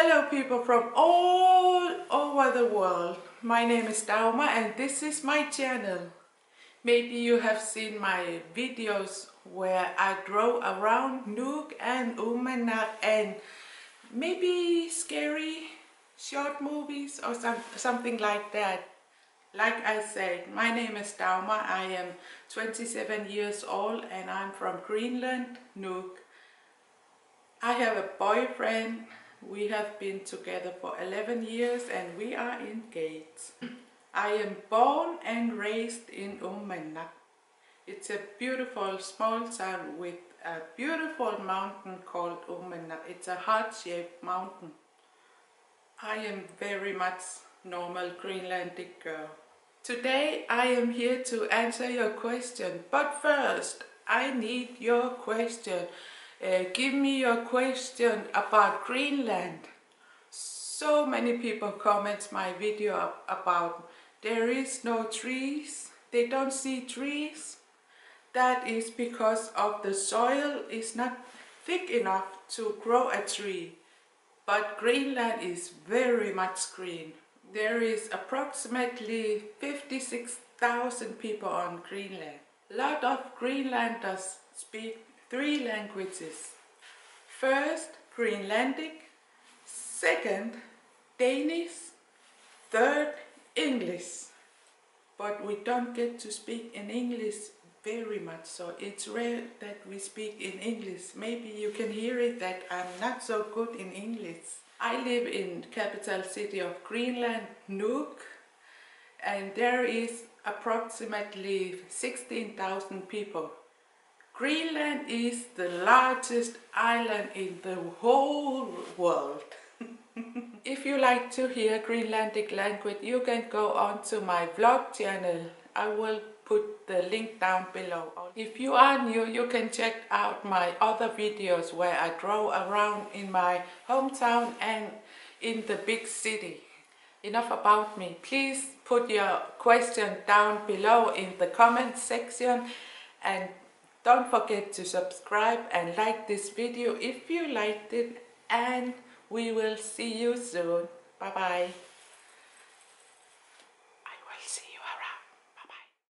Hello people from all over the world. My name is Dagmar and this is my channel. Maybe you have seen my videos where I drove around Nuuk and Uummannaq and maybe scary short movies or something like that. Like I said, my name is Dagmar. I am 27 years old and I'm from Greenland, Nuuk. I have a boyfriend. We have been together for 11 years and we are engaged. I am born and raised in Uummannaq. It's a beautiful small town with a beautiful mountain called Uummannaq. It's a heart-shaped mountain. I am very much normal Greenlandic girl. Today I am here to answer your question, but first I need your question. Give me your question about Greenland. So many people comment my video about there is no trees, they don't see trees. That is because of the soil is not thick enough to grow a tree. But Greenland is very much green. There is approximately 56,000 people on Greenland. A lot of Greenlanders speak 3 languages. First, Greenlandic. Second, Danish. Third, English. But we don't get to speak in English very much, so it's rare that we speak in English. Maybe you can hear it that I'm not so good in English. I live in capital city of Greenland, Nuuk, and there is approximately 16,000 people. Greenland is the largest island in the whole world. If you like to hear Greenlandic language, you can go on to my vlog channel. I will put the link down below. If you are new, you can check out my other videos where I drove around in my hometown and in the big city. Enough about me. Please put your question down below in the comment section and don't forget to subscribe and like this video if you liked it, and we will see you soon. Bye bye.